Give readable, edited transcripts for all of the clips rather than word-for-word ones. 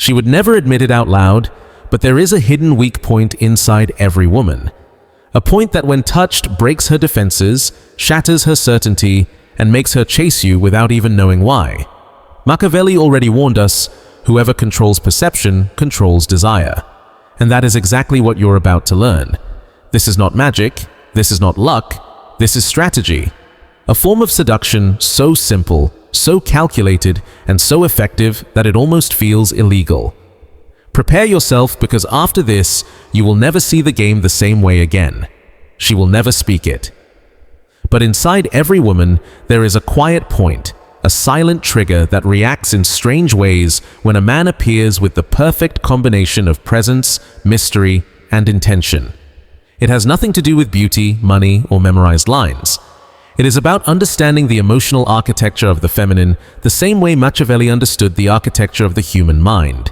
She would never admit it out loud, but there is a hidden weak point inside every woman. A point that when touched breaks her defenses, shatters her certainty, and makes her chase you without even knowing why. Machiavelli already warned us, whoever controls perception controls desire. And that is exactly what you're about to learn. This is not magic, this is not luck, this is strategy. A form of seduction so simple, so calculated, and so effective that it almost feels illegal. Prepare yourself, because after this, you will never see the game the same way again. She will never speak it. But inside every woman, there is a quiet point, a silent trigger that reacts in strange ways when a man appears with the perfect combination of presence, mystery, and intention. It has nothing to do with beauty, money, or memorized lines. It is about understanding the emotional architecture of the feminine the same way Machiavelli understood the architecture of the human mind.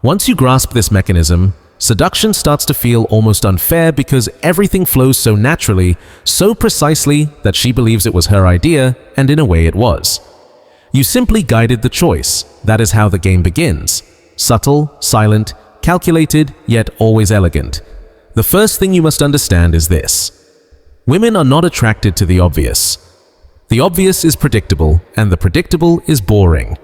Once you grasp this mechanism, seduction starts to feel almost unfair because everything flows so naturally, so precisely that she believes it was her idea, and in a way it was. You simply guided the choice. That is how the game begins. Subtle, silent, calculated, yet always elegant. The first thing you must understand is this. Women are not attracted to the obvious. The obvious is predictable, and the predictable is boring.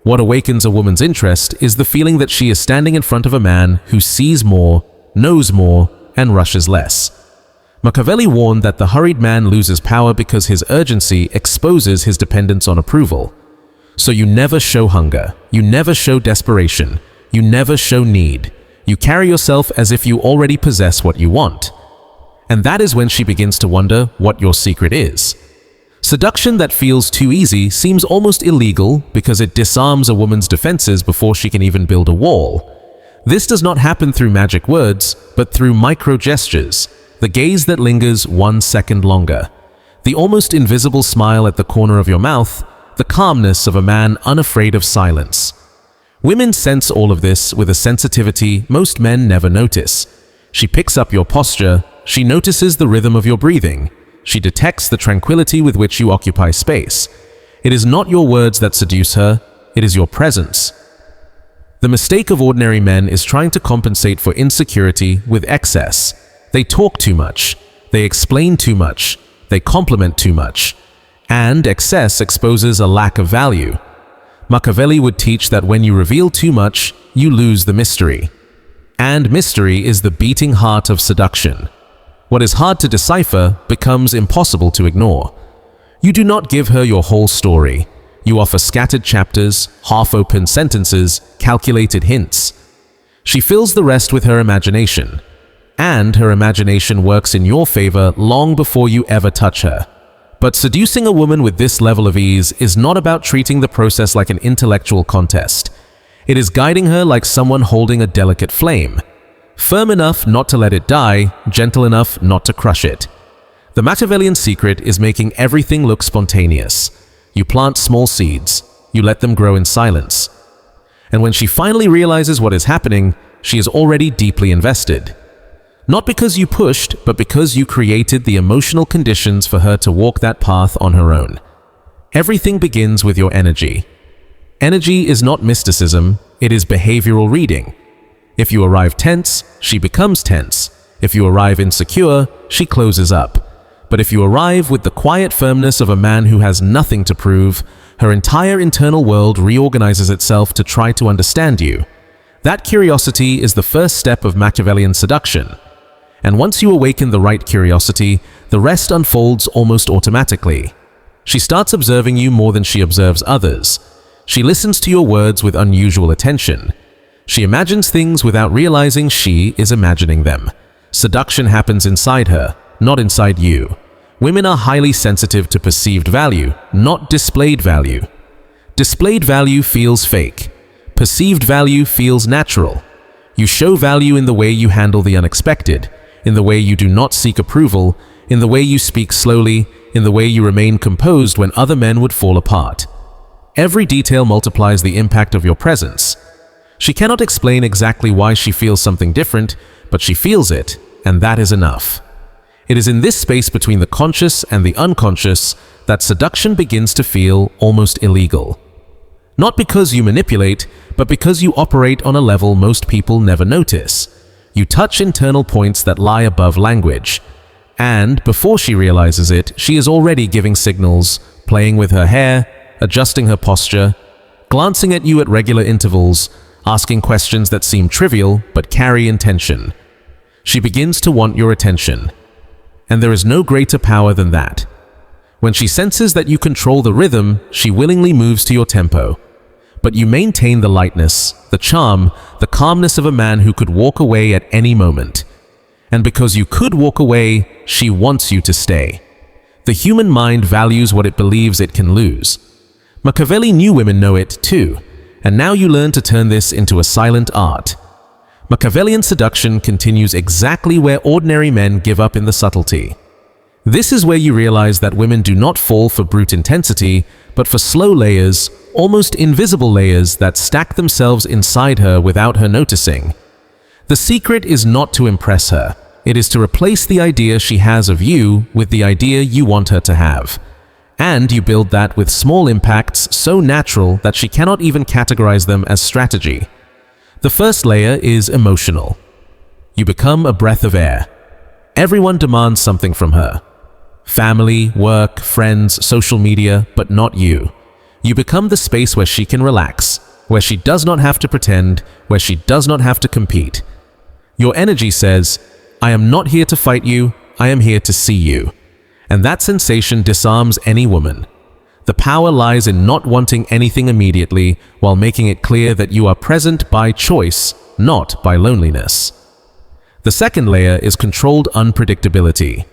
What awakens a woman's interest is the feeling that she is standing in front of a man who sees more, knows more, and rushes less. Machiavelli warned that the hurried man loses power because his urgency exposes his dependence on approval. So you never show hunger, you never show desperation, you never show need. You carry yourself as if you already possess what you want. And that is when she begins to wonder what your secret is. Seduction that feels too easy seems almost illegal because it disarms a woman's defenses before she can even build a wall. This does not happen through magic words, but through micro-gestures, the gaze that lingers 1 second longer, the almost invisible smile at the corner of your mouth, the calmness of a man unafraid of silence. Women sense all of this with a sensitivity most men never notice. She picks up your posture, she notices the rhythm of your breathing, she detects the tranquility with which you occupy space. It is not your words that seduce her, it is your presence. The mistake of ordinary men is trying to compensate for insecurity with excess. They talk too much, they explain too much, they compliment too much, and excess exposes a lack of value. Machiavelli would teach that when you reveal too much, you lose the mystery. And mystery is the beating heart of seduction. What is hard to decipher becomes impossible to ignore. You do not give her your whole story. You offer scattered chapters, half-open sentences, calculated hints. She fills the rest with her imagination. And her imagination works in your favor long before you ever touch her. But seducing a woman with this level of ease is not about treating the process like an intellectual contest. It is guiding her like someone holding a delicate flame. Firm enough not to let it die, gentle enough not to crush it. The Machiavellian secret is making everything look spontaneous. You plant small seeds, you let them grow in silence. And when she finally realizes what is happening, she is already deeply invested. Not because you pushed, but because you created the emotional conditions for her to walk that path on her own. Everything begins with your energy. Energy is not mysticism, it is behavioral reading. If you arrive tense, she becomes tense. If you arrive insecure, she closes up. But if you arrive with the quiet firmness of a man who has nothing to prove, her entire internal world reorganizes itself to try to understand you. That curiosity is the first step of Machiavellian seduction. And once you awaken the right curiosity, the rest unfolds almost automatically. She starts observing you more than she observes others. She listens to your words with unusual attention. She imagines things without realizing she is imagining them. Seduction happens inside her, not inside you. Women are highly sensitive to perceived value, not displayed value. Displayed value feels fake. Perceived value feels natural. You show value in the way you handle the unexpected, in the way you do not seek approval, in the way you speak slowly, in the way you remain composed when other men would fall apart. Every detail multiplies the impact of your presence. She cannot explain exactly why she feels something different, but she feels it, and that is enough. It is in this space between the conscious and the unconscious that seduction begins to feel almost illegal. Not because you manipulate, but because you operate on a level most people never notice. You touch internal points that lie above language. And before she realizes it, she is already giving signals, playing with her hair, adjusting her posture, glancing at you at regular intervals, asking questions that seem trivial but carry intention. She begins to want your attention. And there is no greater power than that. When she senses that you control the rhythm, she willingly moves to your tempo. But you maintain the lightness, the charm, the calmness of a man who could walk away at any moment. And because you could walk away, she wants you to stay. The human mind values what it believes it can lose. Machiavelli knew women know it too, and now you learn to turn this into a silent art. Machiavellian seduction continues exactly where ordinary men give up in the subtlety. This is where you realize that women do not fall for brute intensity, but for slow layers, almost invisible layers that stack themselves inside her without her noticing. The secret is not to impress her. It is to replace the idea she has of you with the idea you want her to have. And you build that with small impacts so natural that she cannot even categorize them as strategy. The first layer is emotional. You become a breath of air. Everyone demands something from her. Family, work, friends, social media, but not you. You become the space where she can relax, where she does not have to pretend, where she does not have to compete. Your energy says, I am not here to fight you, I am here to see you. And that sensation disarms any woman. The power lies in not wanting anything immediately while making it clear that you are present by choice, not by loneliness. The second layer is controlled unpredictability.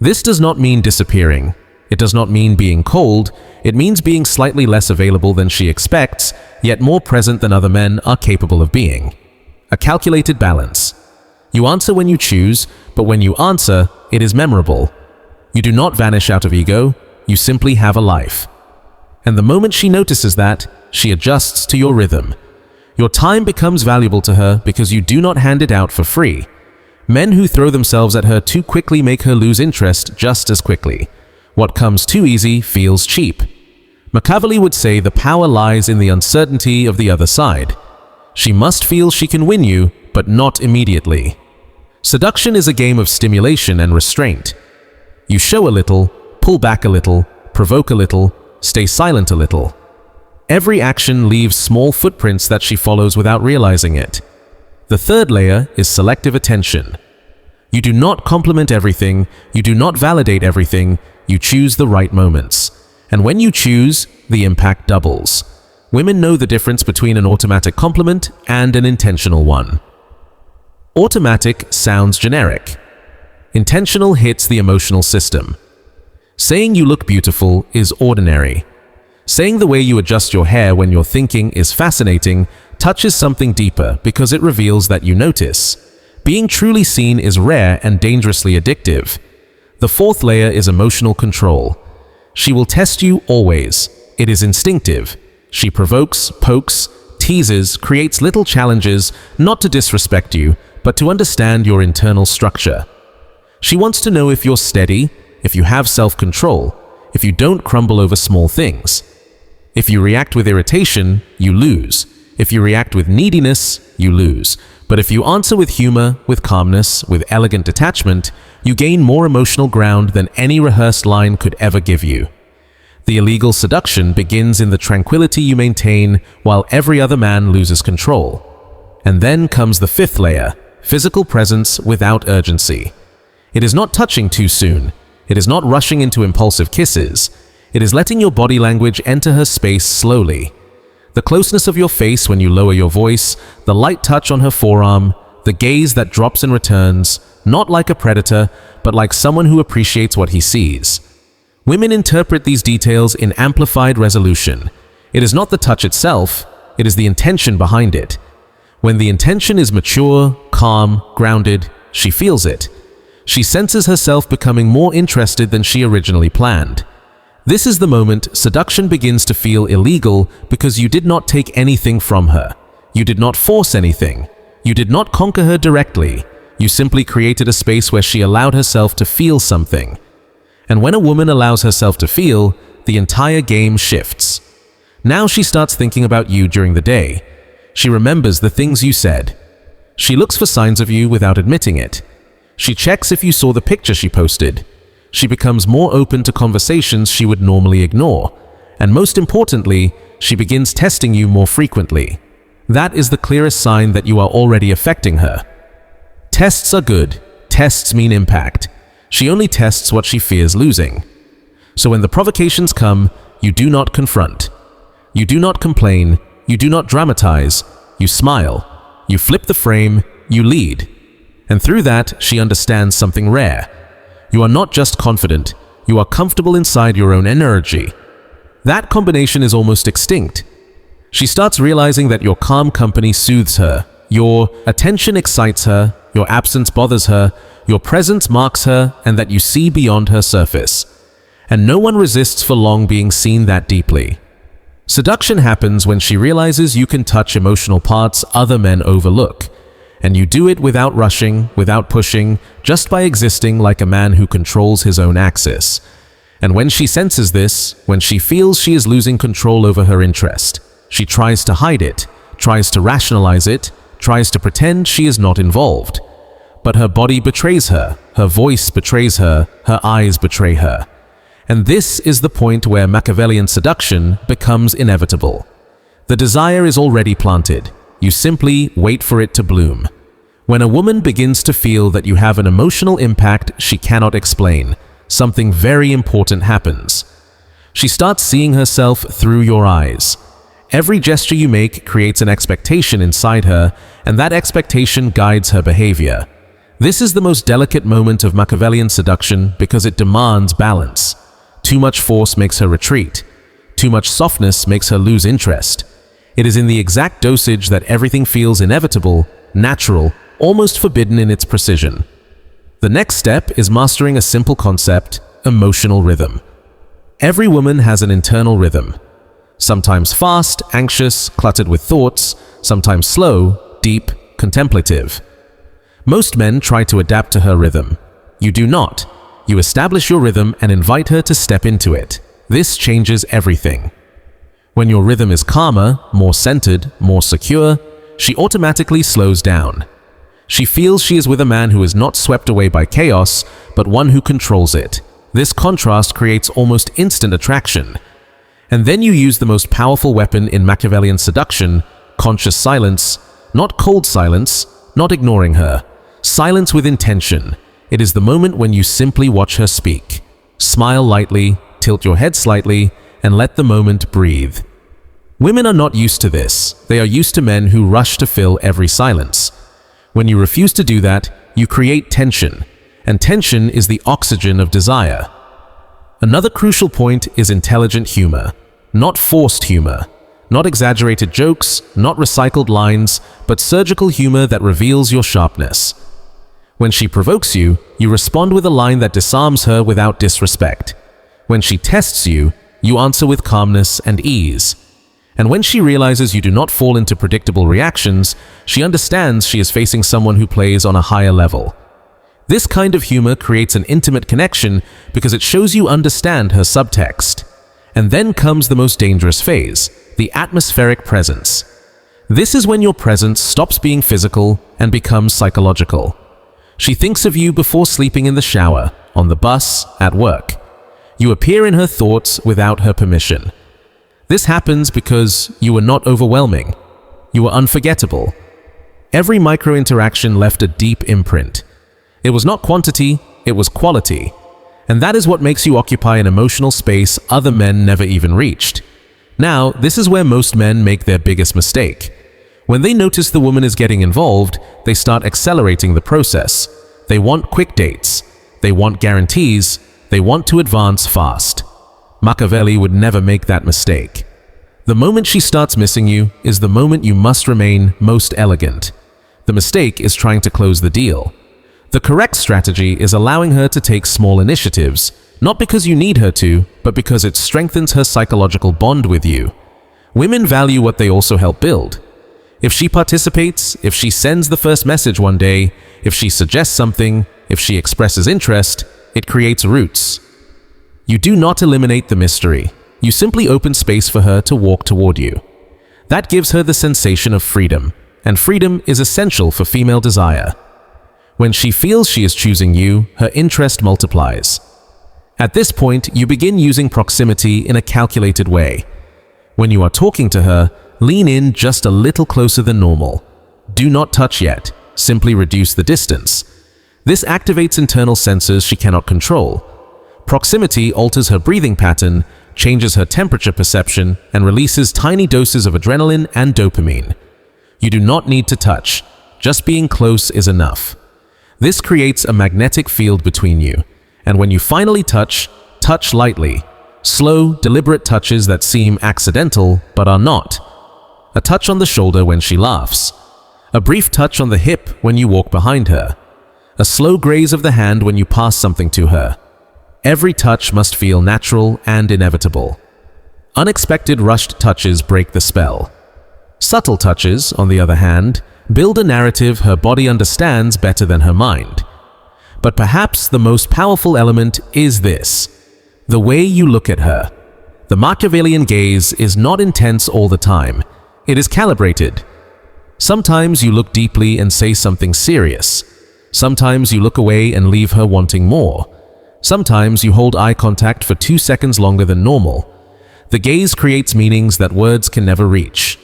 This does not mean disappearing. It does not mean being cold. It means being slightly less available than she expects, yet more present than other men are capable of being. A calculated balance. You answer when you choose, but when you answer, it is memorable. You do not vanish out of ego, you simply have a life. And the moment she notices that, she adjusts to your rhythm. Your time becomes valuable to her because you do not hand it out for free. Men who throw themselves at her too quickly make her lose interest just as quickly. What comes too easy feels cheap. Machiavelli would say the power lies in the uncertainty of the other side. She must feel she can win you, but not immediately. Seduction is a game of stimulation and restraint. You show a little, pull back a little, provoke a little, stay silent a little. Every action leaves small footprints that she follows without realizing it. The third layer is selective attention. You do not compliment everything, you do not validate everything, you choose the right moments. And when you choose, the impact doubles. Women know the difference between an automatic compliment and an intentional one. Automatic sounds generic. Intentional hits the emotional system. Saying you look beautiful is ordinary. Saying the way you adjust your hair when you're thinking is fascinating touches something deeper because it reveals that you notice. Being truly seen is rare and dangerously addictive. The fourth layer is emotional control. She will test you always. It is instinctive. She provokes, pokes, teases, creates little challenges, not to disrespect you, but to understand your internal structure. She wants to know if you're steady, if you have self-control, if you don't crumble over small things. If you react with irritation, you lose. If you react with neediness, you lose. But if you answer with humor, with calmness, with elegant detachment, you gain more emotional ground than any rehearsed line could ever give you. The illegal seduction begins in the tranquility you maintain while every other man loses control. And then comes the fifth layer, physical presence without urgency. It is not touching too soon. It is not rushing into impulsive kisses. It is letting your body language enter her space slowly. The closeness of your face when you lower your voice, the light touch on her forearm, the gaze that drops and returns, not like a predator, but like someone who appreciates what he sees. Women interpret these details in amplified resolution. It is not the touch itself, it is the intention behind it. When the intention is mature, calm, grounded, she feels it. She senses herself becoming more interested than she originally planned. This is the moment seduction begins to feel illegal because you did not take anything from her. You did not force anything. You did not conquer her directly. You simply created a space where she allowed herself to feel something. And when a woman allows herself to feel, the entire game shifts. Now she starts thinking about you during the day. She remembers the things you said. She looks for signs of you without admitting it. She checks if you saw the picture she posted. She becomes more open to conversations she would normally ignore. And most importantly, she begins testing you more frequently. That is the clearest sign that you are already affecting her. Tests are good. Tests mean impact. She only tests what she fears losing. So when the provocations come, you do not confront. You do not complain. You do not dramatize. You smile. You flip the frame. You lead. And through that, she understands something rare. You are not just confident. You are comfortable inside your own energy. That combination is almost extinct. She starts realizing that your calm company soothes her. Your attention excites her. Your absence bothers her. Your presence marks her, and that you see beyond her surface. And no one resists for long being seen that deeply. Seduction happens when she realizes you can touch emotional parts other men overlook. And you do it without rushing, without pushing, just by existing like a man who controls his own axis. And when she senses this, when she feels she is losing control over her interest, she tries to hide it, tries to rationalize it, tries to pretend she is not involved. But her body betrays her voice betrays her eyes betray her. And this is the point where Machiavellian seduction becomes inevitable. The desire is already planted. You simply wait for it to bloom. When a woman begins to feel that you have an emotional impact she cannot explain, something very important happens. She starts seeing herself through your eyes. Every gesture you make creates an expectation inside her, and that expectation guides her behavior. This is the most delicate moment of Machiavellian seduction because it demands balance. Too much force makes her retreat. Too much softness makes her lose interest. It is in the exact dosage that everything feels inevitable, natural, almost forbidden in its precision. The next step is mastering a simple concept: emotional rhythm. Every woman has an internal rhythm. Sometimes fast, anxious, cluttered with thoughts, sometimes slow, deep, contemplative. Most men try to adapt to her rhythm. You do not. You establish your rhythm and invite her to step into it. This changes everything. When your rhythm is calmer, more centered, more secure, she automatically slows down. She feels she is with a man who is not swept away by chaos, but one who controls it. This contrast creates almost instant attraction. And then you use the most powerful weapon in Machiavellian seduction: conscious silence. Not cold silence, not ignoring her. Silence with intention. It is the moment when you simply watch her speak. Smile lightly, tilt your head slightly, and let the moment breathe. Women are not used to this. They are used to men who rush to fill every silence. When you refuse to do that, you create tension, and tension is the oxygen of desire. Another crucial point is intelligent humor. Not forced humor. Not exaggerated jokes, not recycled lines, but surgical humor that reveals your sharpness. When she provokes you, you respond with a line that disarms her without disrespect. When she tests you, you answer with calmness and ease. And when she realizes you do not fall into predictable reactions, she understands she is facing someone who plays on a higher level. This kind of humor creates an intimate connection because it shows you understand her subtext. And then comes the most dangerous phase, the atmospheric presence. This is when your presence stops being physical and becomes psychological. She thinks of you before sleeping in the shower, on the bus, at work. You appear in her thoughts without her permission. This happens because you were not overwhelming. You were unforgettable. Every micro-interaction left a deep imprint. It was not quantity, it was quality. And that is what makes you occupy an emotional space other men never even reached. Now, this is where most men make their biggest mistake. When they notice the woman is getting involved, they start accelerating the process. They want quick dates. They want guarantees. They want to advance fast. Machiavelli would never make that mistake. The moment she starts missing you is the moment you must remain most elegant. The mistake is trying to close the deal. The correct strategy is allowing her to take small initiatives, not because you need her to, but because it strengthens her psychological bond with you. Women value what they also help build. If she participates, if she sends the first message one day, if she suggests something, if she expresses interest, it creates roots. You do not eliminate the mystery. You simply open space for her to walk toward you. That gives her the sensation of freedom, and freedom is essential for female desire. When she feels she is choosing you, her interest multiplies. At this point, you begin using proximity in a calculated way. When you are talking to her, lean in just a little closer than normal. Do not touch yet, simply reduce the distance. This activates internal sensors she cannot control. Proximity alters her breathing pattern, changes her temperature perception, and releases tiny doses of adrenaline and dopamine. You do not need to touch. Just being close is enough. This creates a magnetic field between you, and when you finally touch, touch lightly. Slow, deliberate touches that seem accidental but are not. A touch on the shoulder when she laughs. A brief touch on the hip when you walk behind her. A slow graze of the hand when you pass something to her. Every touch must feel natural and inevitable. Unexpected rushed touches break the spell. Subtle touches, on the other hand, build a narrative her body understands better than her mind. But perhaps the most powerful element is this: the way you look at her. The Machiavellian gaze is not intense all the time. It is calibrated. Sometimes you look deeply and say something serious. Sometimes you look away and leave her wanting more. Sometimes you hold eye contact for 2 seconds longer than normal. The gaze creates meanings that words can never reach.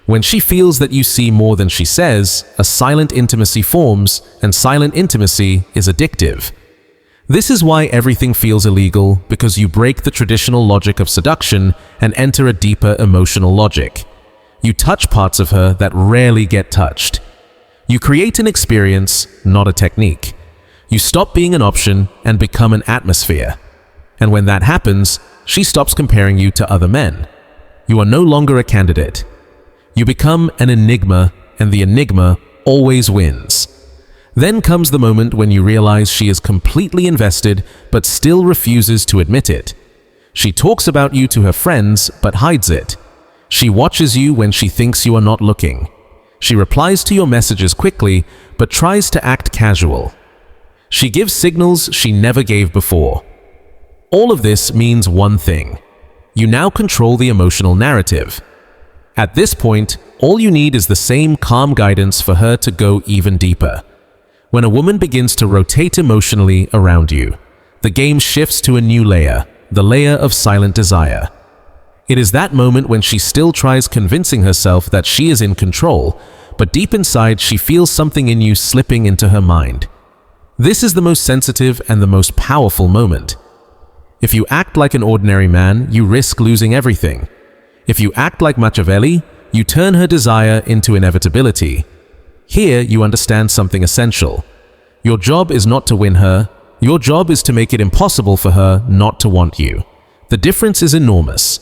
When she feels that you see more than she says, a silent intimacy forms, and silent intimacy is addictive. This is why everything feels illegal, because you break the traditional logic of seduction and enter a deeper emotional logic. You touch parts of her that rarely get touched. You create an experience, not a technique. You stop being an option and become an atmosphere. And when that happens, she stops comparing you to other men. You are no longer a candidate. You become an enigma, and the enigma always wins. Then comes the moment when you realize she is completely invested but still refuses to admit it. She talks about you to her friends but hides it. She watches you when she thinks you are not looking. She replies to your messages quickly but tries to act casual. She gives signals she never gave before. All of this means one thing: you now control the emotional narrative. At this point, all you need is the same calm guidance for her to go even deeper. When a woman begins to rotate emotionally around you, the game shifts to a new layer, the layer of silent desire. It is that moment when she still tries convincing herself that she is in control, but deep inside she feels something in you slipping into her mind. This is the most sensitive and the most powerful moment. If you act like an ordinary man, you risk losing everything. If you act like Machiavelli, you turn her desire into inevitability. Here you understand something essential. Your job is not to win her. Your job is to make it impossible for her not to want you. The difference is enormous.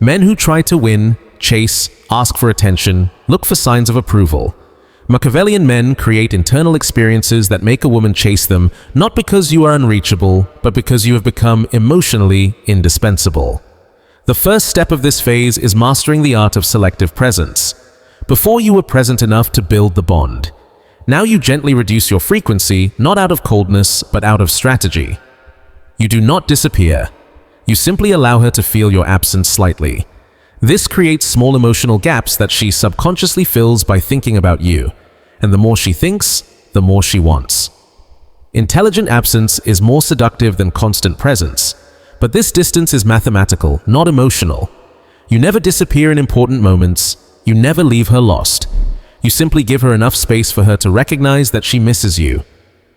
Men who try to win, chase, ask for attention, look for signs of approval. Machiavellian men create internal experiences that make a woman chase them, not because you are unreachable, but because you have become emotionally indispensable. The first step of this phase is mastering the art of selective presence. Before you were present enough to build the bond. Now you gently reduce your frequency, not out of coldness, but out of strategy. You do not disappear. You simply allow her to feel your absence slightly. This creates small emotional gaps that she subconsciously fills by thinking about you. And the more she thinks, the more she wants. Intelligent absence is more seductive than constant presence. But this distance is mathematical, not emotional. You never disappear in important moments. You never leave her lost. You simply give her enough space for her to recognize that she misses you.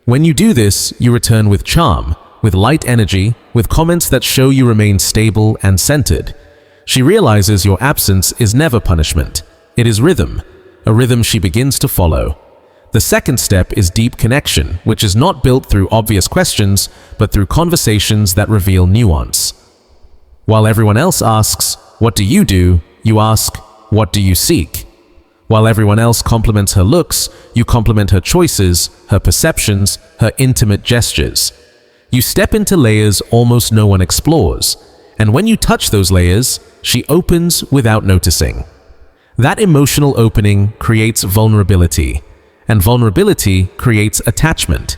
When you do this, you return with charm, with light energy, with comments that show you remain stable and centered. She realizes your absence is never punishment. It is rhythm, a rhythm she begins to follow. The second step is deep connection, which is not built through obvious questions, but through conversations that reveal nuance. While everyone else asks, "What do?" you ask, "What do you seek?" While everyone else compliments her looks, you compliment her choices, her perceptions, her intimate gestures. You step into layers almost no one explores, and when you touch those layers, she opens without noticing. That emotional opening creates vulnerability, and vulnerability creates attachment.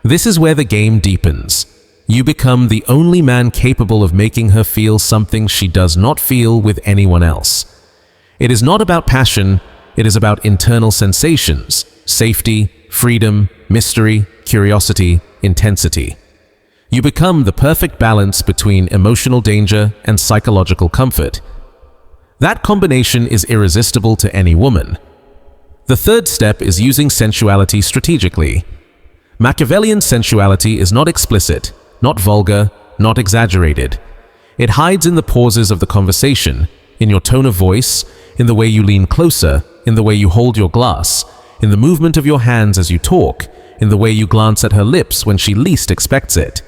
This is where the game deepens. You become the only man capable of making her feel something she does not feel with anyone else. It is not about passion, it is about internal sensations, safety, freedom, mystery, curiosity, intensity. You become the perfect balance between emotional danger and psychological comfort. That combination is irresistible to any woman. The third step is using sensuality strategically. Machiavellian sensuality is not explicit, not vulgar, not exaggerated. It hides in the pauses of the conversation, in your tone of voice, in the way you lean closer, in the way you hold your glass, in the movement of your hands as you talk, in the way you glance at her lips when she least expects it.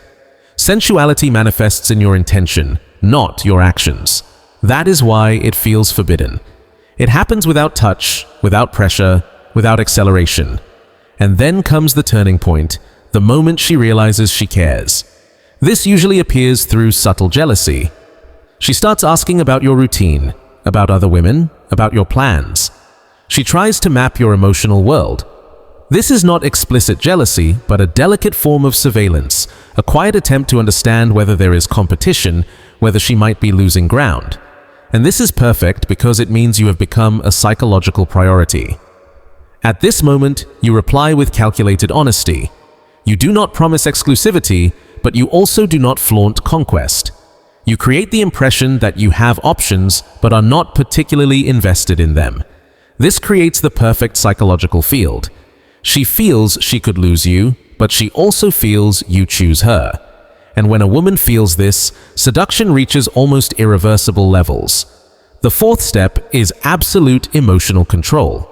Sensuality manifests in your intention, not your actions. That is why it feels forbidden. It happens without touch, without pressure, without acceleration. And then comes the turning point, the moment she realizes she cares. This usually appears through subtle jealousy. She starts asking about your routine, about other women, about your plans. She tries to map your emotional world. This is not explicit jealousy, but a delicate form of surveillance, a quiet attempt to understand whether there is competition, whether she might be losing ground. And this is perfect because it means you have become a psychological priority. At this moment, you reply with calculated honesty. You do not promise exclusivity, but you also do not flaunt conquest. You create the impression that you have options, but are not particularly invested in them. This creates the perfect psychological field. She feels she could lose you, but she also feels you choose her. And when a woman feels this, seduction reaches almost irreversible levels. The fourth step is absolute emotional control.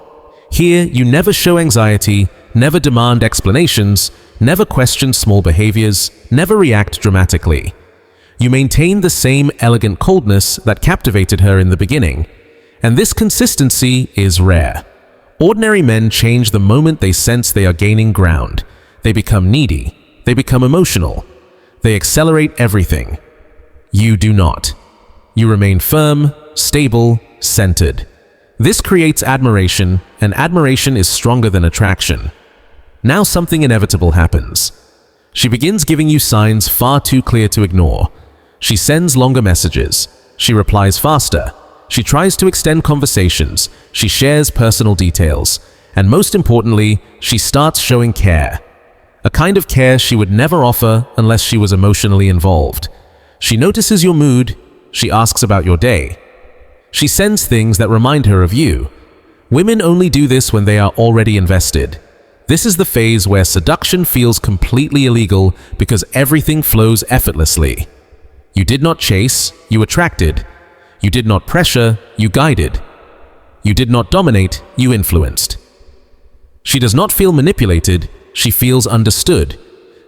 Here, you never show anxiety, never demand explanations, never question small behaviors, never react dramatically. You maintain the same elegant coldness that captivated her in the beginning. And this consistency is rare. Ordinary men change the moment they sense they are gaining ground. They become needy. They become emotional. They accelerate everything. You do not. You remain firm, stable, centered. This creates admiration, and admiration is stronger than attraction. Now something inevitable happens. She begins giving you signs far too clear to ignore. She sends longer messages. She replies faster. She tries to extend conversations. She shares personal details. And most importantly, she starts showing care. A kind of care she would never offer unless she was emotionally involved. She notices your mood. She asks about your day. She sends things that remind her of you. Women only do this when they are already invested. This is the phase where seduction feels completely illegal because everything flows effortlessly. You did not chase, you attracted. You did not pressure, you guided. You did not dominate, you influenced. She does not feel manipulated, she feels understood.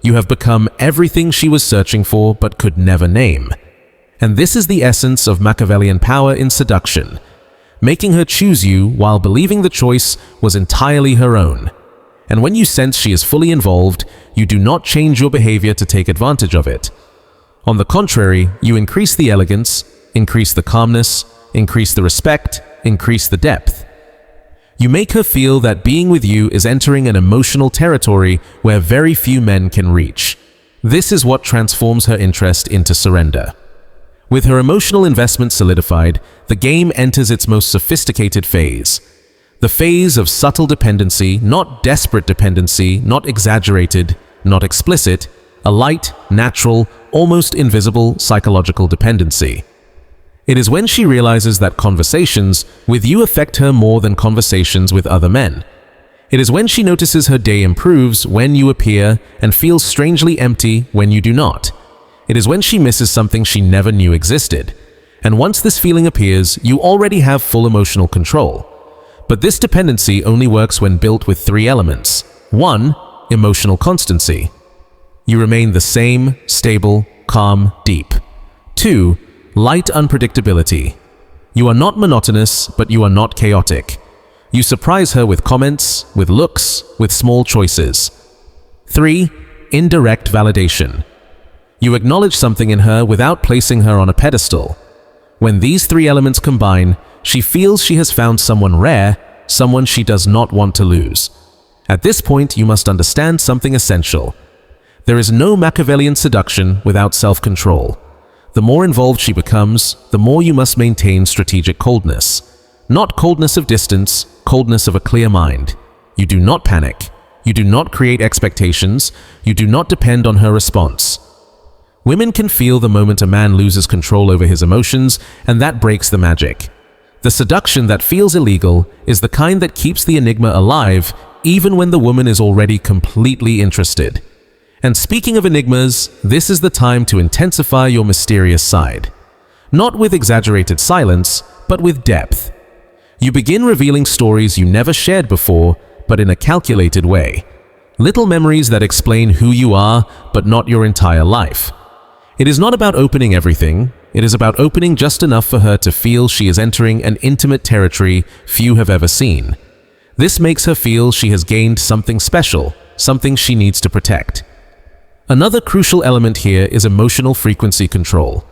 You have become everything she was searching for but could never name. And this is the essence of Machiavellian power in seduction, making her choose you while believing the choice was entirely her own. And when you sense she is fully involved, you do not change your behavior to take advantage of it. On the contrary, you increase the elegance, increase the calmness, increase the respect, increase the depth. You make her feel that being with you is entering an emotional territory where very few men can reach. This is what transforms her interest into surrender. With her emotional investment solidified, the game enters its most sophisticated phase. The phase of subtle dependency, not desperate dependency, not exaggerated, not explicit, a light, natural, almost invisible psychological dependency. It is when she realizes that conversations with you affect her more than conversations with other men. It is when she notices her day improves when you appear and feels strangely empty when you do not. It is when she misses something she never knew existed. And once this feeling appears, you already have full emotional control. But this dependency only works when built with three elements. 1. Emotional constancy. You remain the same, stable, calm, deep. 2. Light unpredictability. You are not monotonous, but you are not chaotic. You surprise her with comments, with looks, with small choices. 3. Indirect validation. You acknowledge something in her without placing her on a pedestal. When these three elements combine, she feels she has found someone rare, someone she does not want to lose. At this point, you must understand something essential. There is no Machiavellian seduction without self-control. The more involved she becomes, the more you must maintain strategic coldness. Not coldness of distance, coldness of a clear mind. You do not panic. You do not create expectations. You do not depend on her response. Women can feel the moment a man loses control over his emotions, and that breaks the magic. The seduction that feels illegal is the kind that keeps the enigma alive even when the woman is already completely interested. And speaking of enigmas, this is the time to intensify your mysterious side. Not with exaggerated silence, but with depth. You begin revealing stories you never shared before, but in a calculated way. Little memories that explain who you are, but not your entire life. It is not about opening everything. It is about opening just enough for her to feel she is entering an intimate territory few have ever seen. This makes her feel she has gained something special, something she needs to protect. Another crucial element here is emotional frequency control.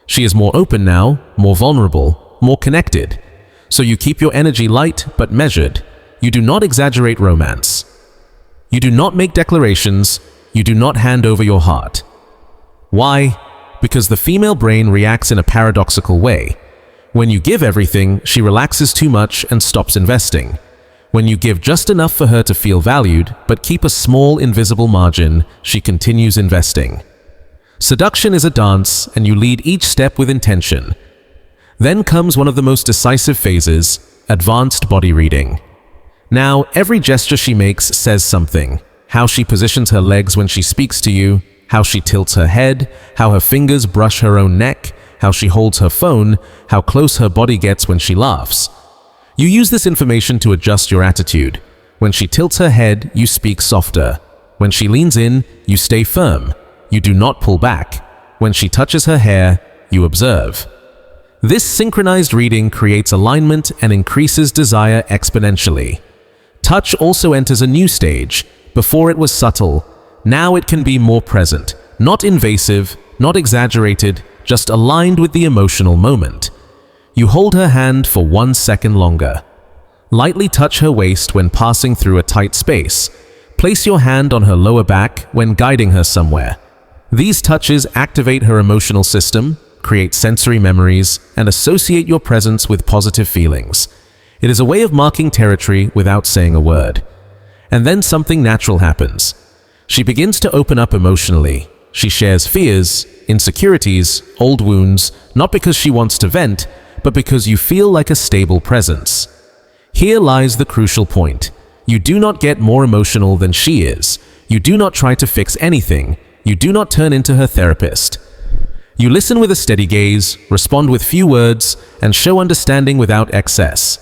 She is more open now, more vulnerable, more connected. So you keep your energy light but measured. You do not exaggerate romance. You do not make declarations. You do not hand over your heart. Why? Because the female brain reacts in a paradoxical way. When you give everything, she relaxes too much and stops investing. When you give just enough for her to feel valued, but keep a small invisible margin, she continues investing. Seduction is a dance, and you lead each step with intention. Then comes one of the most decisive phases, advanced body reading. Now, every gesture she makes says something. How she positions her legs when she speaks to you, how she tilts her head, how her fingers brush her own neck, how she holds her phone, how close her body gets when she laughs. You use this information to adjust your attitude. When she tilts her head, you speak softer. When she leans in, you stay firm. You do not pull back. When she touches her hair, you observe. This synchronized reading creates alignment and increases desire exponentially. Touch also enters a new stage. Before it was subtle. Now it can be more present, not invasive, not exaggerated, just aligned with the emotional moment. You hold her hand for 1 second longer. Lightly touch her waist when passing through a tight space. Place your hand on her lower back when guiding her somewhere. These touches activate her emotional system, create sensory memories, and associate your presence with positive feelings. It is a way of marking territory without saying a word. And then something natural happens. She begins to open up emotionally. She shares fears, insecurities, old wounds, not because she wants to vent, but because you feel like a stable presence. Here lies the crucial point. You do not get more emotional than she is. You do not try to fix anything. You do not turn into her therapist. You listen with a steady gaze, respond with few words, and show understanding without excess.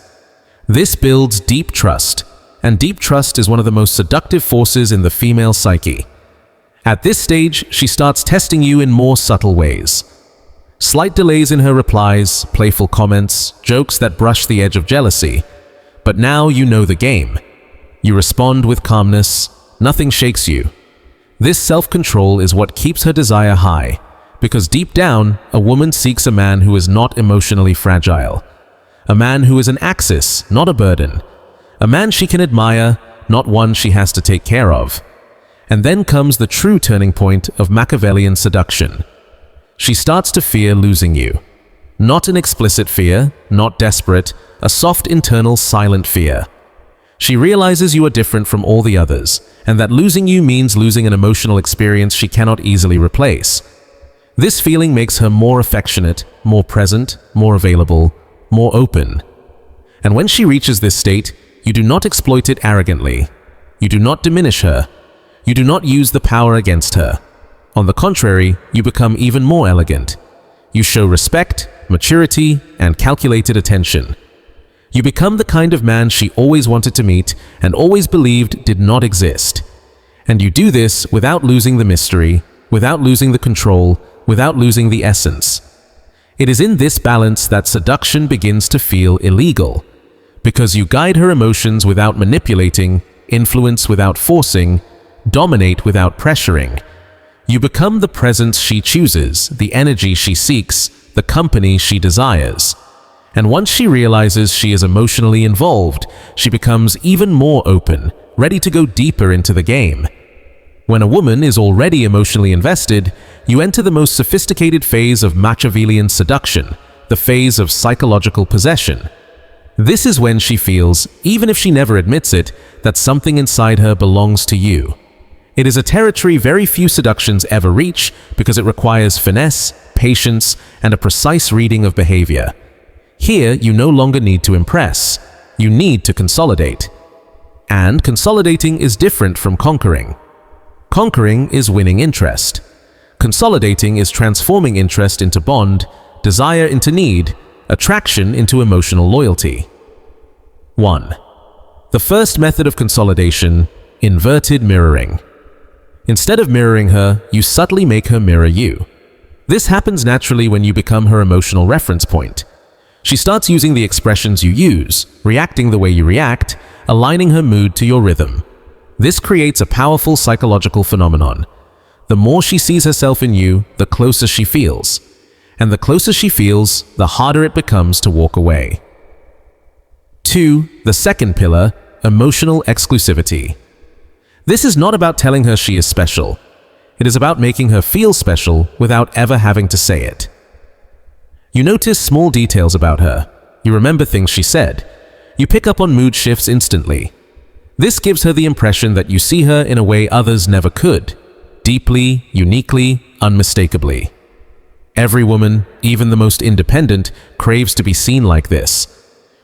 This builds deep trust. And deep trust is one of the most seductive forces in the female psyche. At this stage, she starts testing you in more subtle ways. Slight delays in her replies, playful comments, jokes that brush the edge of jealousy. But now you know the game. You respond with calmness. Nothing shakes you. This self-control is what keeps her desire high, because deep down, a woman seeks a man who is not emotionally fragile. A man who is an axis, not a burden. A man she can admire, not one she has to take care of. And then comes the true turning point of Machiavellian seduction. She starts to fear losing you. Not an explicit fear, not desperate, a soft internal silent fear. She realizes you are different from all the others, and that losing you means losing an emotional experience she cannot easily replace. This feeling makes her more affectionate, more present, more available, more open. And when she reaches this state, you do not exploit it arrogantly. You do not diminish her. You do not use the power against her. On the contrary, you become even more elegant. You show respect, maturity, and calculated attention. You become the kind of man she always wanted to meet and always believed did not exist. And you do this without losing the mystery, without losing the control, without losing the essence. It is in this balance that seduction begins to feel illegal. Because you guide her emotions without manipulating, influence without forcing, dominate without pressuring. You become the presence she chooses, the energy she seeks, the company she desires. And once she realizes she is emotionally involved, she becomes even more open, ready to go deeper into the game. When a woman is already emotionally invested, you enter the most sophisticated phase of Machiavellian seduction, the phase of psychological possession. This is when she feels, even if she never admits it, that something inside her belongs to you. It is a territory very few seductions ever reach because it requires finesse, patience, and a precise reading of behavior. Here, you no longer need to impress. You need to consolidate. And consolidating is different from conquering. Conquering is winning interest. Consolidating is transforming interest into bond, desire into need, attraction into emotional loyalty. 1. The first method of consolidation, inverted mirroring. Instead of mirroring her, you subtly make her mirror you. This happens naturally when you become her emotional reference point. She starts using the expressions you use, reacting the way you react, aligning her mood to your rhythm. This creates a powerful psychological phenomenon. The more she sees herself in you, the closer she feels. And the closer she feels, the harder it becomes to walk away. 2. The second pillar, emotional exclusivity. This is not about telling her she is special. It is about making her feel special without ever having to say it. You notice small details about her. You remember things she said. You pick up on mood shifts instantly. This gives her the impression that you see her in a way others never could. Deeply, uniquely, unmistakably. Every woman, even the most independent, craves to be seen like this.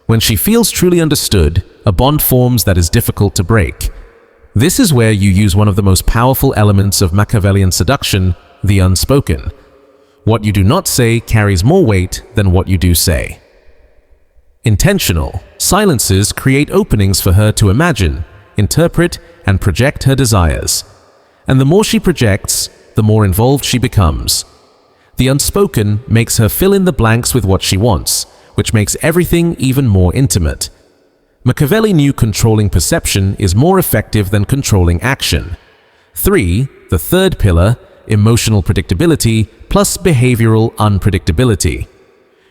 When she feels truly understood, a bond forms that is difficult to break. This is where you use one of the most powerful elements of Machiavellian seduction, the unspoken. What you do not say carries more weight than what you do say. Intentional silences create openings for her to imagine, interpret, and project her desires. And the more she projects, the more involved she becomes. The unspoken makes her fill in the blanks with what she wants, which makes everything even more intimate. Machiavelli knew controlling perception is more effective than controlling action. 3. The third pillar, emotional predictability plus behavioral unpredictability.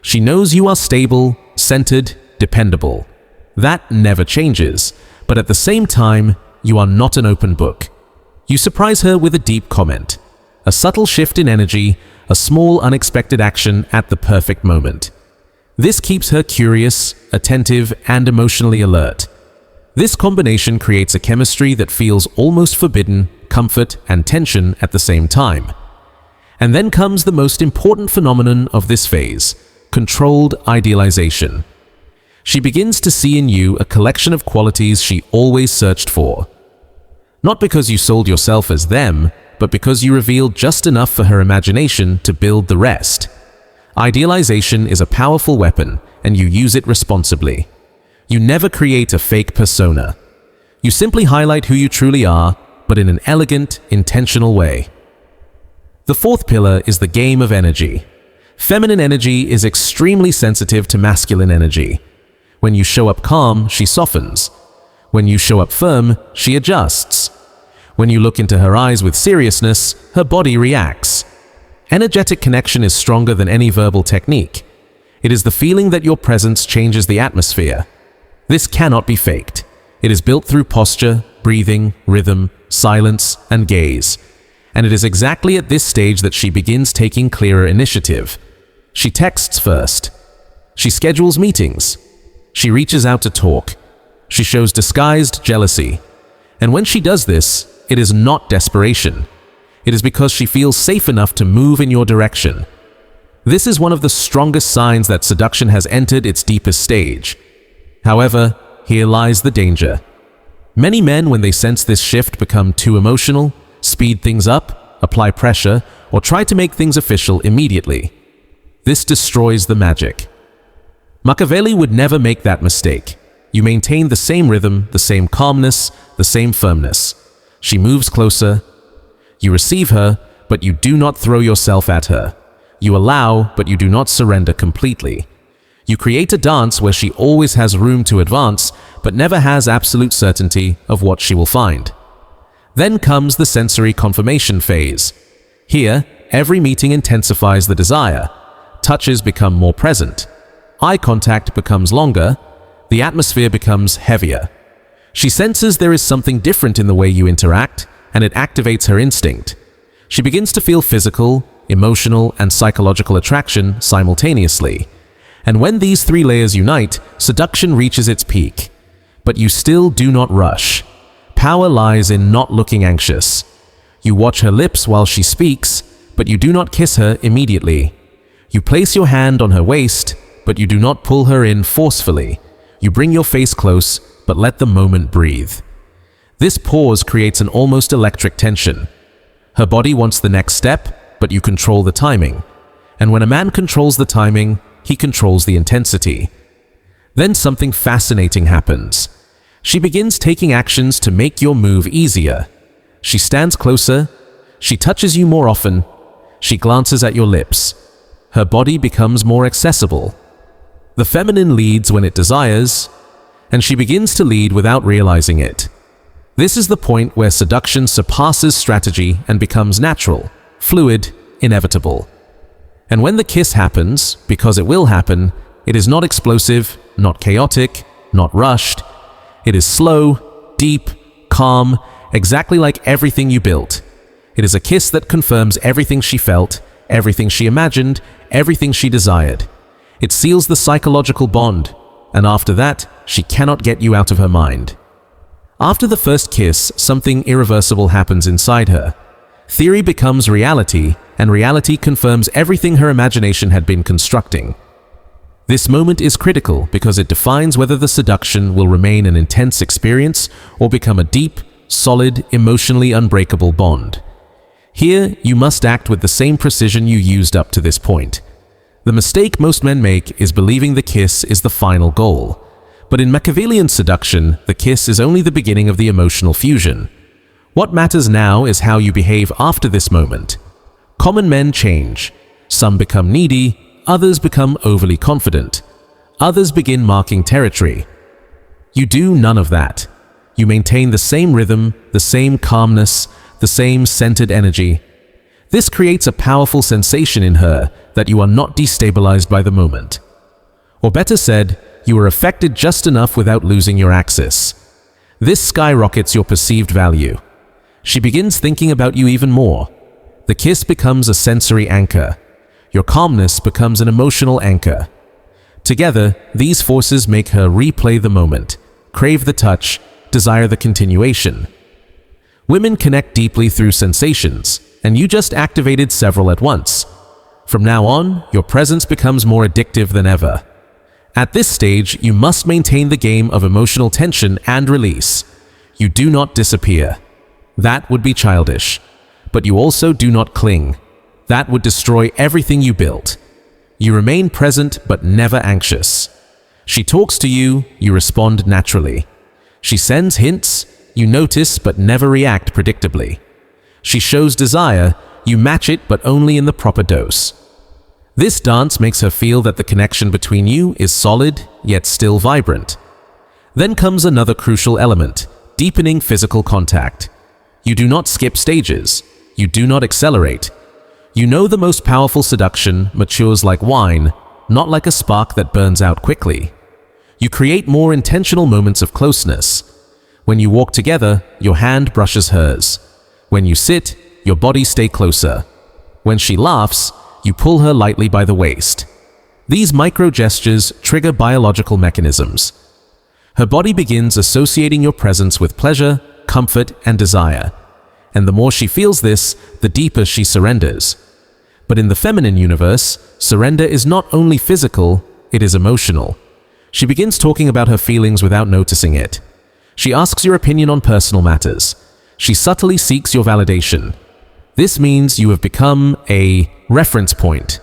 She knows you are stable, centered, dependable. That never changes, but at the same time, you are not an open book. You surprise her with a deep comment, a subtle shift in energy, a small unexpected action at the perfect moment. This keeps her curious, attentive, and emotionally alert. This combination creates a chemistry that feels almost forbidden, comfort, and tension at the same time. And then comes the most important phenomenon of this phase, controlled idealization. She begins to see in you a collection of qualities she always searched for. Not because you sold yourself as them, but because you revealed just enough for her imagination to build the rest. Idealization is a powerful weapon, and you use it responsibly. You never create a fake persona. You simply highlight who you truly are, but in an elegant, intentional way. The fourth pillar is the game of energy. Feminine energy is extremely sensitive to masculine energy. When you show up calm, she softens. When you show up firm, she adjusts. When you look into her eyes with seriousness, her body reacts. Energetic connection is stronger than any verbal technique. It is the feeling that your presence changes the atmosphere. This cannot be faked. It is built through posture, breathing, rhythm, silence, and gaze. And it is exactly at this stage that she begins taking clearer initiative. She texts first. She schedules meetings. She reaches out to talk. She shows disguised jealousy. And when she does this, it is not desperation. It is because she feels safe enough to move in your direction. This is one of the strongest signs that seduction has entered its deepest stage. However, here lies the danger. Many men, when they sense this shift, become too emotional, speed things up, apply pressure, or try to make things official immediately. This destroys the magic. Machiavelli would never make that mistake. You maintain the same rhythm, the same calmness, the same firmness. She moves closer. You receive her, but you do not throw yourself at her. You allow, but you do not surrender completely. You create a dance where she always has room to advance, but never has absolute certainty of what she will find. Then comes the sensory confirmation phase. Here, every meeting intensifies the desire. Touches become more present. Eye contact becomes longer. The atmosphere becomes heavier. She senses there is something different in the way you interact, and it activates her instinct. She begins to feel physical, emotional, and psychological attraction simultaneously. And when these three layers unite, seduction reaches its peak. But you still do not rush. Power lies in not looking anxious. You watch her lips while she speaks, but you do not kiss her immediately. You place your hand on her waist, but you do not pull her in forcefully. You bring your face close, but let the moment breathe. This pause creates an almost electric tension. Her body wants the next step, but you control the timing. And when a man controls the timing, he controls the intensity. Then something fascinating happens. She begins taking actions to make your move easier. She stands closer. She touches you more often. She glances at your lips. Her body becomes more accessible. The feminine leads when it desires, and she begins to lead without realizing it. This is the point where seduction surpasses strategy and becomes natural, fluid, inevitable. And when the kiss happens, because it will happen, it is not explosive, not chaotic, not rushed. It is slow, deep, calm, exactly like everything you built. It is a kiss that confirms everything she felt, everything she imagined, everything she desired. It seals the psychological bond, and after that, she cannot get you out of her mind. After the first kiss, something irreversible happens inside her. Theory becomes reality, and reality confirms everything her imagination had been constructing. This moment is critical because it defines whether the seduction will remain an intense experience or become a deep, solid, emotionally unbreakable bond. Here, you must act with the same precision you used up to this point. The mistake most men make is believing the kiss is the final goal. But in Machiavellian seduction, the kiss is only the beginning of the emotional fusion. What matters now is how you behave after this moment. Common men change. Some become needy, others become overly confident. Others begin marking territory. You do none of that. You maintain the same rhythm, the same calmness, the same centered energy. This creates a powerful sensation in her that you are not destabilized by the moment. Or better said, you are affected just enough without losing your axis. This skyrockets your perceived value. She begins thinking about you even more. The kiss becomes a sensory anchor. Your calmness becomes an emotional anchor. Together, these forces make her replay the moment, crave the touch, desire the continuation. Women connect deeply through sensations, and you just activated several at once. From now on, your presence becomes more addictive than ever. At this stage, you must maintain the game of emotional tension and release. You do not disappear. That would be childish. But you also do not cling. That would destroy everything you built. You remain present but never anxious. She talks to you, you respond naturally. She sends hints, you notice but never react predictably. She shows desire, you match it but only in the proper dose. This dance makes her feel that the connection between you is solid, yet still vibrant. Then comes another crucial element, deepening physical contact. You do not skip stages. You do not accelerate. You know the most powerful seduction matures like wine, not like a spark that burns out quickly. You create more intentional moments of closeness. When you walk together, your hand brushes hers. When you sit, your bodies stay closer. When she laughs, you pull her lightly by the waist. These micro gestures trigger biological mechanisms. Her body begins associating your presence with pleasure, comfort, and desire. And the more she feels this, the deeper she surrenders. But in the feminine universe, surrender is not only physical, it is emotional. She begins talking about her feelings without noticing it. She asks your opinion on personal matters. She subtly seeks your validation. This means you have become a reference point.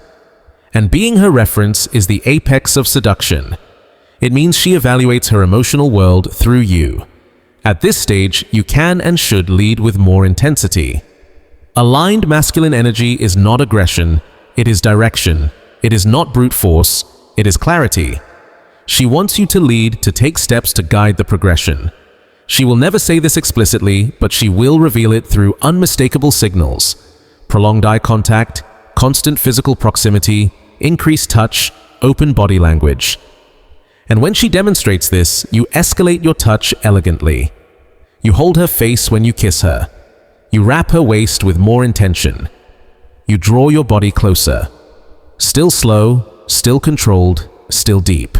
And being her reference is the apex of seduction. It means she evaluates her emotional world through you. At this stage, you can and should lead with more intensity. Aligned masculine energy is not aggression, it is direction. It is not brute force, it is clarity. She wants you to lead, to take steps to guide the progression. She will never say this explicitly, but she will reveal it through unmistakable signals. Prolonged eye contact, constant physical proximity, increased touch, open body language. And when she demonstrates this, you escalate your touch elegantly. You hold her face when you kiss her. You wrap her waist with more intention. You draw your body closer. Still slow, still controlled, still deep.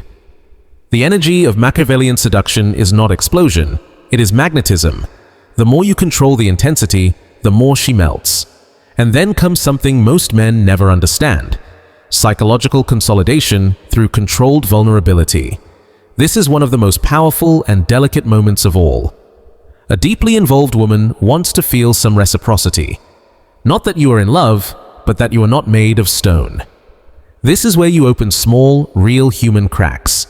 The energy of Machiavellian seduction is not explosion, it is magnetism. The more you control the intensity, the more she melts. And then comes something most men never understand: psychological consolidation through controlled vulnerability. This is one of the most powerful and delicate moments of all. A deeply involved woman wants to feel some reciprocity. Not that you are in love, but that you are not made of stone. This is where you open small, real human cracks.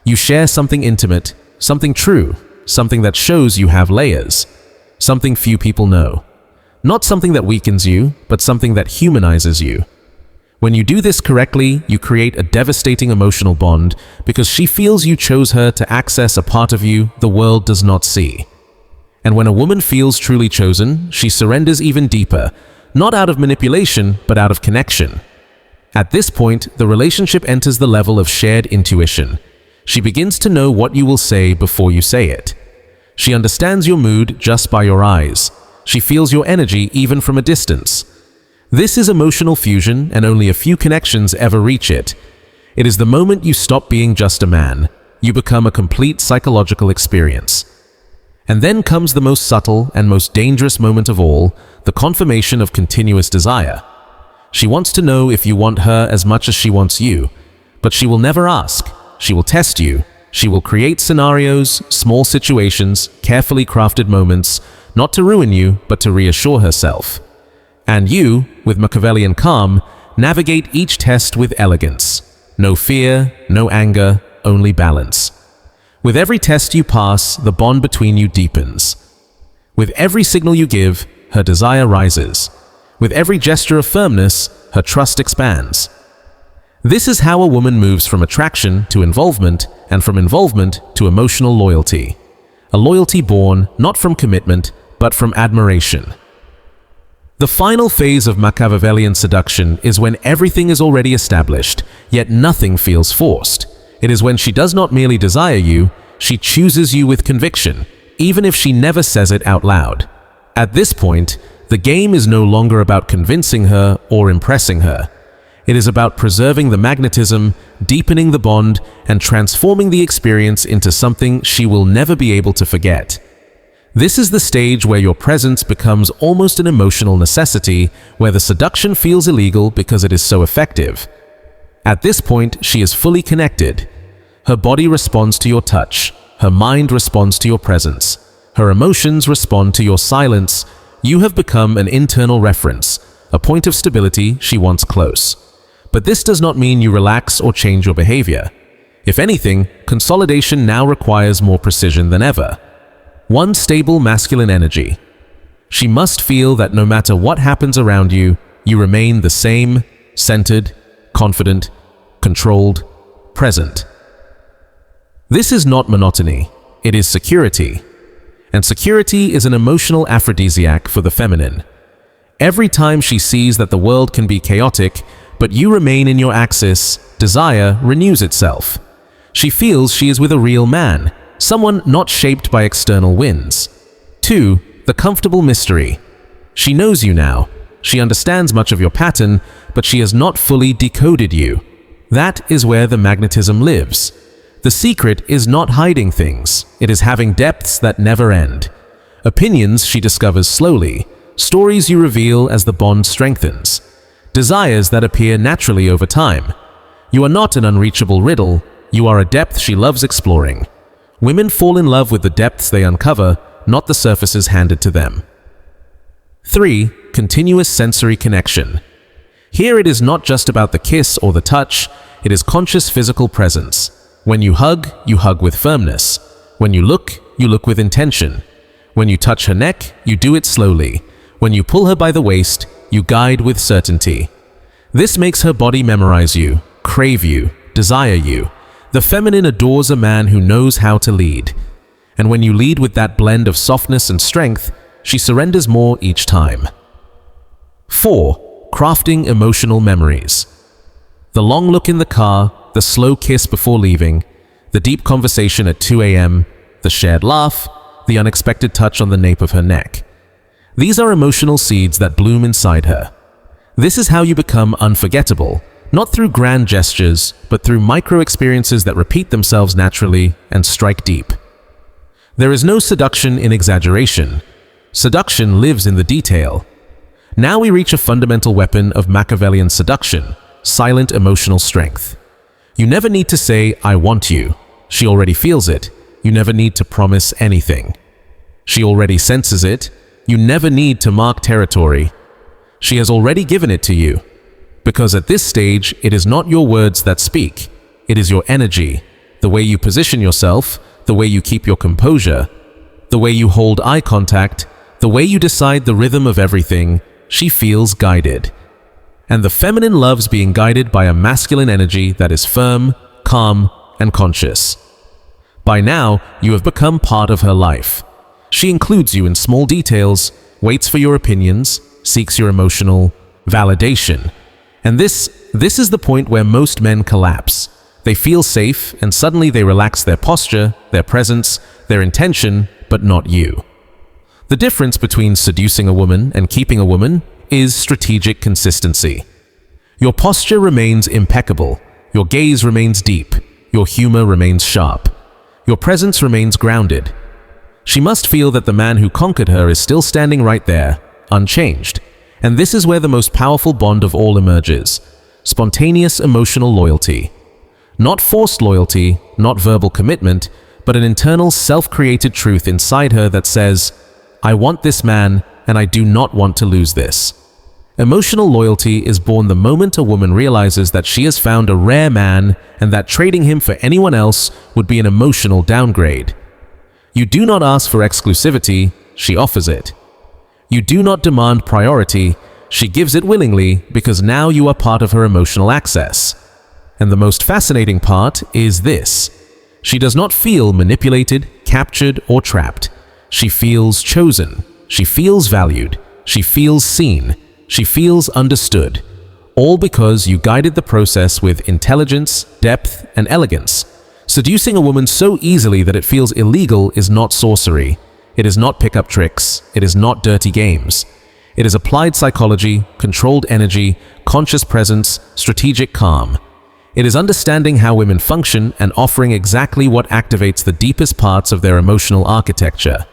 You share something intimate, something true, something that shows you have layers, something few people know. Not something that weakens you, but something that humanizes you. When you do this correctly, you create a devastating emotional bond because she feels you chose her to access a part of you the world does not see. And when a woman feels truly chosen, she surrenders even deeper, not out of manipulation, but out of connection. At this point, the relationship enters the level of shared intuition. She begins to know what you will say before you say it. She understands your mood just by your eyes. She feels your energy even from a distance. This is emotional fusion, and only a few connections ever reach it. It is the moment you stop being just a man. You become a complete psychological experience. And then comes the most subtle and most dangerous moment of all, the confirmation of continuous desire. She wants to know if you want her as much as she wants you, but she will never ask. She will test you. She will create scenarios, small situations, carefully crafted moments, not to ruin you, but to reassure herself. And you, with Machiavellian calm, navigate each test with elegance. No fear, no anger, only balance. With every test you pass, the bond between you deepens. With every signal you give, her desire rises. With every gesture of firmness, her trust expands. This is how a woman moves from attraction to involvement, and from involvement to emotional loyalty. A loyalty born not from commitment, but from admiration. The final phase of Machiavellian seduction is when everything is already established, yet nothing feels forced. It is when she does not merely desire you, she chooses you with conviction, even if she never says it out loud. At this point, the game is no longer about convincing her or impressing her. It is about preserving the magnetism, deepening the bond, and transforming the experience into something she will never be able to forget. This is the stage where your presence becomes almost an emotional necessity, where the seduction feels illegal because it is so effective. At this point, she is fully connected. Her body responds to your touch. Her mind responds to your presence. Her emotions respond to your silence. You have become an internal reference, a point of stability she wants close. But this does not mean you relax or change your behavior. If anything, consolidation now requires more precision than ever. One stable masculine energy. She must feel that no matter what happens around you, you remain the same, centered, confident, controlled, present. This is not monotony, it is security. And security is an emotional aphrodisiac for the feminine. Every time she sees that the world can be chaotic, but you remain in your axis, desire renews itself. She feels she is with a real man, someone not shaped by external winds. 2. The comfortable mystery. She knows you now. She understands much of your pattern, but she has not fully decoded you. That is where the magnetism lives. The secret is not hiding things. It is having depths that never end. Opinions she discovers slowly. Stories you reveal as the bond strengthens. Desires that appear naturally over time. You are not an unreachable riddle. You are a depth she loves exploring. Women fall in love with the depths they uncover, not the surfaces handed to them. 3. Continuous sensory connection. Here it is not just about the kiss or the touch, it is conscious physical presence. When you hug with firmness. When you look with intention. When you touch her neck, you do it slowly. When you pull her by the waist, you guide with certainty. This makes her body memorize you, crave you, desire you. The feminine adores a man who knows how to lead. And when you lead with that blend of softness and strength, she surrenders more each time. 4. Crafting emotional memories. The long look in the car, the slow kiss before leaving, the deep conversation at 2 a.m., the shared laugh, the unexpected touch on the nape of her neck. These are emotional seeds that bloom inside her. This is how you become unforgettable, not through grand gestures, but through micro-experiences that repeat themselves naturally and strike deep. There is no seduction in exaggeration. Seduction lives in the detail. Now we reach a fundamental weapon of Machiavellian seduction: silent emotional strength. You never need to say, "I want you." She already feels it. You never need to promise anything. She already senses it. You never need to mark territory. She has already given it to you. Because at this stage, it is not your words that speak. It is your energy, the way you position yourself, the way you keep your composure, the way you hold eye contact, the way you decide the rhythm of everything. She feels guided. And the feminine loves being guided by a masculine energy that is firm, calm, and conscious. By now, you have become part of her life. She includes you in small details, waits for your opinions, seeks your emotional validation. And this is the point where most men collapse. They feel safe, and suddenly they relax their posture, their presence, their intention, but not you. The difference between seducing a woman and keeping a woman is strategic consistency. Your posture remains impeccable, your gaze remains deep, your humor remains sharp, your presence remains grounded. She must feel that the man who conquered her is still standing right there, unchanged. And this is where the most powerful bond of all emerges: spontaneous emotional loyalty. Not forced loyalty, not verbal commitment, but an internal self-created truth inside her that says, "I want this man, and I do not want to lose this." Emotional loyalty is born the moment a woman realizes that she has found a rare man and that trading him for anyone else would be an emotional downgrade. You do not ask for exclusivity, she offers it. You do not demand priority, she gives it willingly because now you are part of her emotional access. And the most fascinating part is this: she does not feel manipulated, captured, or trapped. She feels chosen, she feels valued, she feels seen, she feels understood, all because you guided the process with intelligence, depth, and elegance. Seducing a woman so easily that it feels illegal is not sorcery. It is not pickup tricks. It is not dirty games. It is applied psychology, controlled energy, conscious presence, strategic calm. It is understanding how women function and offering exactly what activates the deepest parts of their emotional architecture.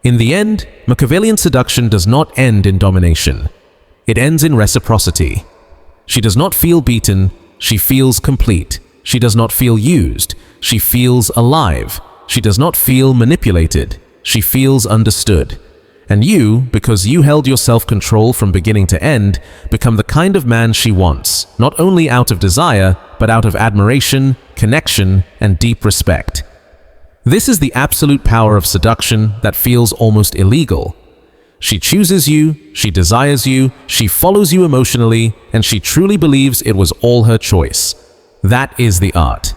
In the end, Machiavellian seduction does not end in domination. It ends in reciprocity. She does not feel beaten, she feels complete. She does not feel used, she feels alive. She does not feel manipulated, she feels understood. And you, because you held your self-control from beginning to end, become the kind of man she wants, not only out of desire, but out of admiration, connection, and deep respect. This is the absolute power of seduction that feels almost illegal. She chooses you, she desires you, she follows you emotionally, and she truly believes it was all her choice. That is the art.